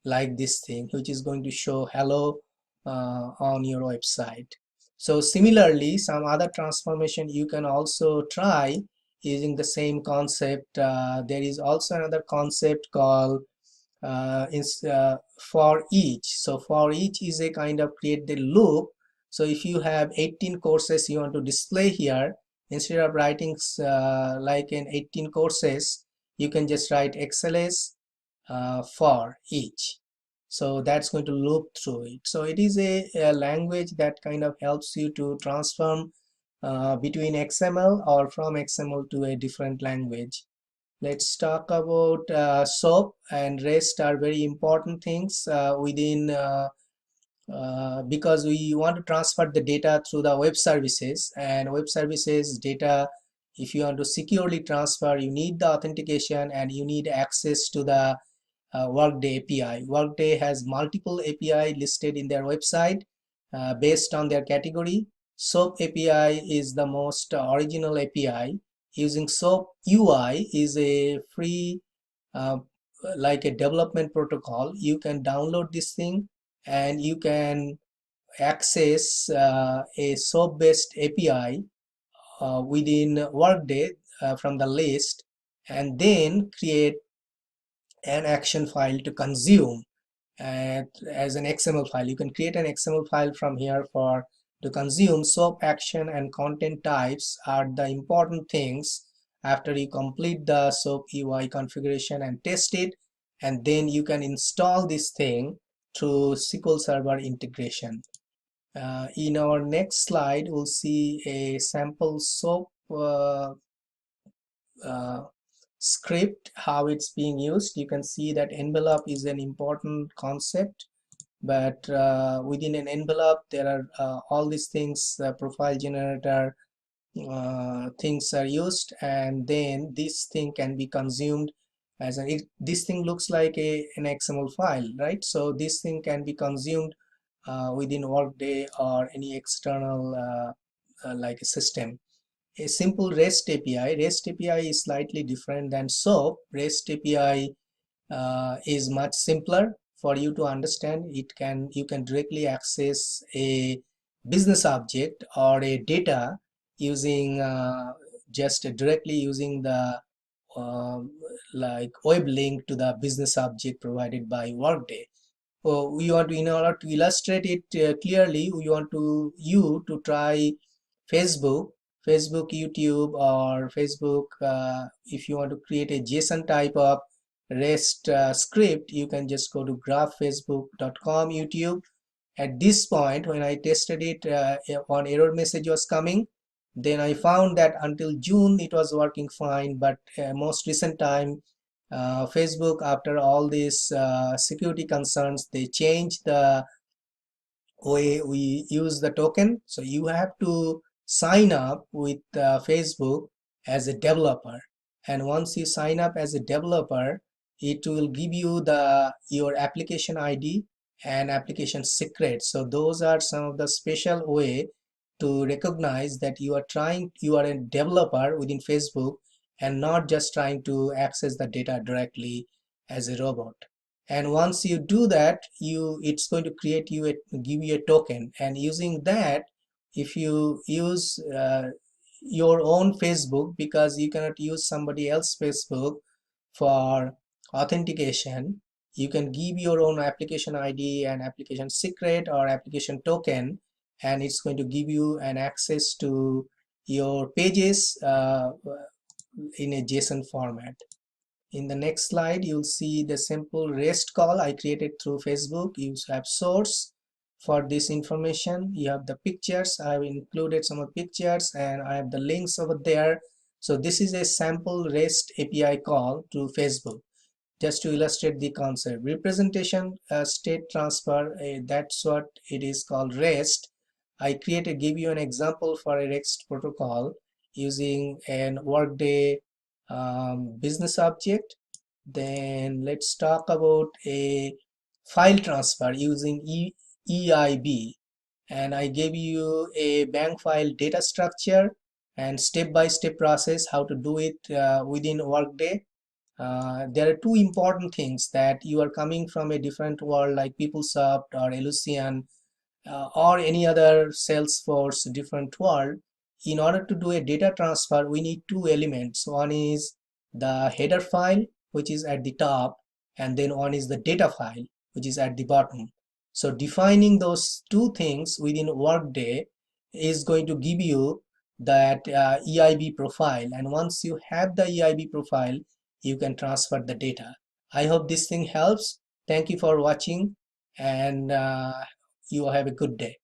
like this thing, which is going to show hello on your website. So similarly, some other transformation you can also try using the same concept. There is also another concept called for each. So for each is a kind of create the loop. So if you have 18 courses you want to display here, instead of writing like in 18 courses, you can just write XLS for each. So that's going to loop through it. So it is a language that kind of helps you to transform between XML or from XML to a different language. Let's talk about SOAP and REST are very important things within because we want to transfer the data through the web services, and web services data, if you want to securely transfer, you need the authentication and you need access to the Workday API. Workday has multiple API listed in their website based on their category. SOAP API is the most original API. Using SOAP UI is a free uh, like a development protocol. You can download this thing and you can access a SOAP based API within Workday from the list, and then create an action file to consume as an XML file. You can create an XML file from here for to consume. SOAP action and content types are the important things after you complete the SOAP UI configuration and test it, and then you can install this thing through SQL Server integration. In our next slide, we'll see a sample SOAP uh, script, how it's being used. You can see that envelope is an important concept, but within an envelope there are all these things, profile generator things are used, and then this thing can be consumed as this thing looks like an XML file, right? So this thing can be consumed within Workday or any external like a system. A simple REST API. REST API is slightly different than SOAP. REST API is much simpler for you to understand. You can directly access a business object or a data using just directly using the uh, like web link to the business object provided by Workday. We want to, in order to illustrate it clearly, we want you to try Facebook, YouTube, or Facebook. If you want to create a JSON type of REST script, you can just go to graphfacebook.com YouTube. At this point, when I tested it, one error message was coming. Then I found that until June it was working fine, but most recent time, Facebook, after all these security concerns, they changed the way we use the token. So you have to sign up with Facebook as a developer, and once you sign up as a developer, it will give you the your application ID and application secret. So those are some of the special way to recognize that you are a developer within Facebook and not just trying to access the data directly as a robot. And once you do that, it's going to create you give you a token, and using that, if you use your own Facebook, because you cannot use somebody else's Facebook for authentication, you can give your own application ID and application secret or application token, and it's going to give you an access to your pages in a JSON format. In the next slide, you'll see the simple REST call I created through Facebook. You have source for this information. You have the pictures. I've included some of the pictures and I have the links over there. So this is a sample REST API call to Facebook, just to illustrate the concept. Representation state transfer, that's what it is called, REST. I give you an example for a REST protocol using an Workday business object. Then let's talk about a file transfer using EIB, and I gave you a bank file data structure and step-by-step process how to do it within Workday. there are two important things: that you are coming from a different world like PeopleSoft or Elucian or any other Salesforce different world. In order to do a data transfer, we need two elements. One is the header file, which is at the top, and then one is the data file, which is at the bottom. So defining those two things within Workday is going to give you that EIB profile. And once you have the EIB profile, you can transfer the data. I hope this thing helps. Thank you for watching, and you have a good day.